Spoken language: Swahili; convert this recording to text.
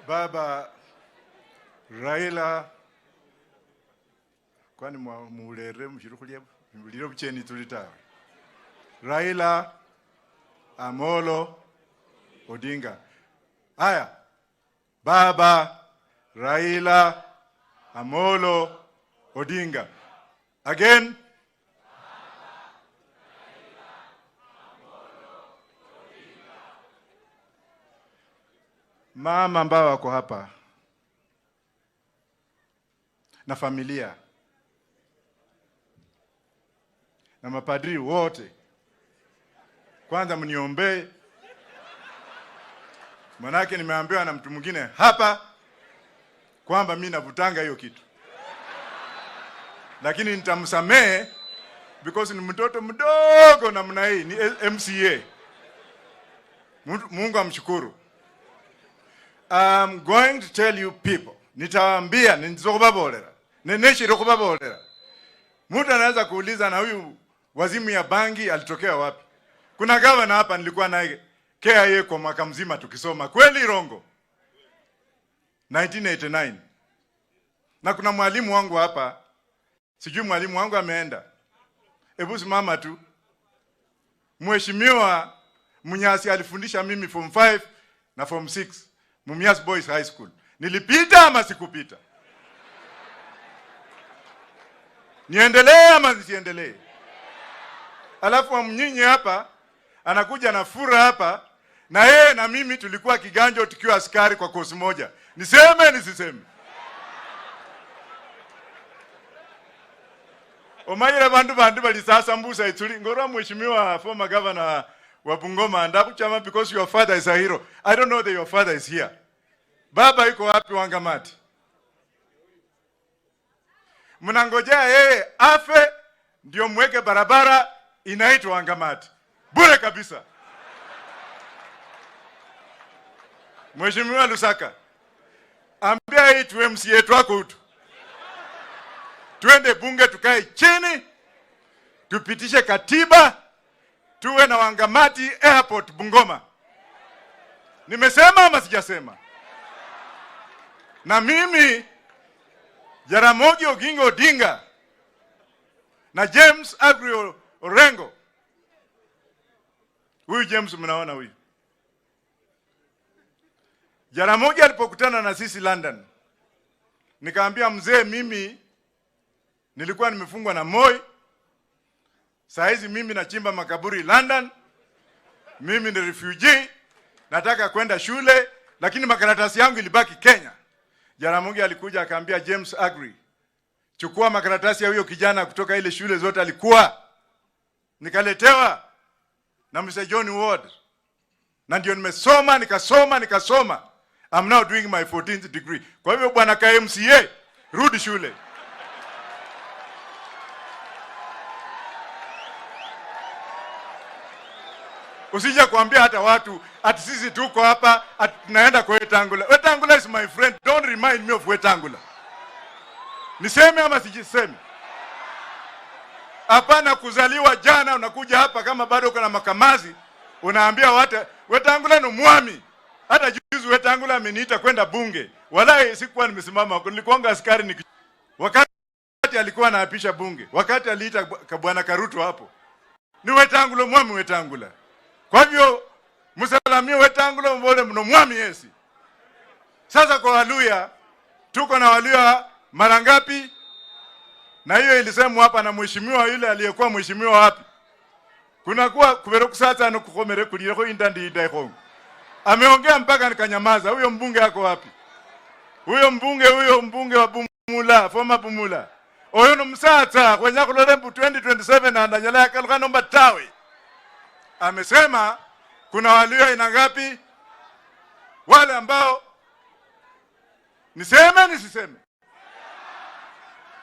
Baba Raila kwani mulere mshirukulia muliro bucheni tulitawe. Raila Amolo Odinga. Haya. Baba Raila Amolo Odinga. Again. Mama ambao wako hapa na familia na mapadri wote, kwanza mniombee, manake nimeambiwa na mtu mwingine hapa kwamba mimi navutanga hiyo kitu, lakini nitamsamehe because ni mtoto mdogo namna hii, ni MCA. Mungu amshukuru. I'm going to tell you people, nitawaambia, nizokubabolera, neneshiro kubabolera. Mtu anaweza kuuliza na huyu wazimu ya bangi alitokea wapi? Kuna gavana hapa nilikuwa naye KIA kwa mwaka mzima tukisoma, kweli rongo? 1989. Na kuna mwalimu wangu hapa, sijui mwalimu wangu ameenda. Hebu simama tu. Mheshimiwa Munyasi alifundisha mimi form 5 na form 6. Mumias Boys High School. Nilipita ama sikupita? Niendelee ama nisiendelee? Alafu wa mnyinyi hapa anakuja na fura hapa, na yeye na mimi tulikuwa kiganjo tukiwa askari kwa kosi moja. Niseme nisiseme? Omayira bandu bali sasa mbusa ituli ngoro mheshimiwa former governor wa Bungoma ndakuchama because your father is a hero. I don't know that your father is here. Baba yuko wapi Wangamati? Mnangojea yeye afe ndio mweke barabara inaitwa Wangamati. Bure kabisa. Mheshimiwa Lusaka, ambia hii tu MCA twako utu. Tuende bunge tukae chini, tupitishe katiba, tuwe na Wangamati Airport Bungoma. Nimesema ama sijasema? Na mimi Jaramogi Oginga Odinga na James Agrio Orengo. Huyu James mnaona huyu. Jaramogi alipokutana na sisi London, nikaambia mzee, mimi nilikuwa nimefungwa na Moi. Saa hizi mimi nachimba makaburi London. Mimi ni refugee, nataka kwenda shule, lakini makaratasi yangu ilibaki Kenya. Jaramogi alikuja akaambia James Agri, chukua makaratasi ya huyo kijana kutoka ile shule zote alikuwa. Nikaletewa na Mr. John Ward. Na ndio nimesoma, nikasoma. I'm now doing my 14th degree. Kwa hivyo bwana KMCA, rudi shule. Usije kuambia hata watu ati sisi tuko hapa ati tunaenda kwa Wetangula. Wetangula is my friend. Don't remind me of Wetangula. Niseme ama sijiseme? Hapana kuzaliwa jana unakuja hapa kama bado uko na makamasi unaambia watu Wetangula ni mwami. Hata juzi Wetangula ameniita kwenda bunge. Walai sikuwa nimesimama huko, nilikuwa askari wakati alikuwa anaapisha bunge. Wakati aliita bwana Karuto hapo. Ni Wetangula mwami Wetangula. Kwa hivyo msalamie Wetangula mbole mno mwami yesi. Sasa kwa Waluya, tuko na Waluya mara ngapi? Na hiyo ilisemwa hapa na mheshimiwa yule aliyekuwa mheshimiwa wapi? Kuna kuwa kuberoku sasa na kukomere kulireko indandi idaihong. Ameongea mpaka nikanyamaza. Huyo mbunge yako wapi? Huyo mbunge wa Bumula, former Bumula. Oyo no msata kwenye kulolembu 2027 na andanyala ya kalukano mbatawe. Amesema kuna Waluya ina ngapi? Wale ambao niseme nisiseme?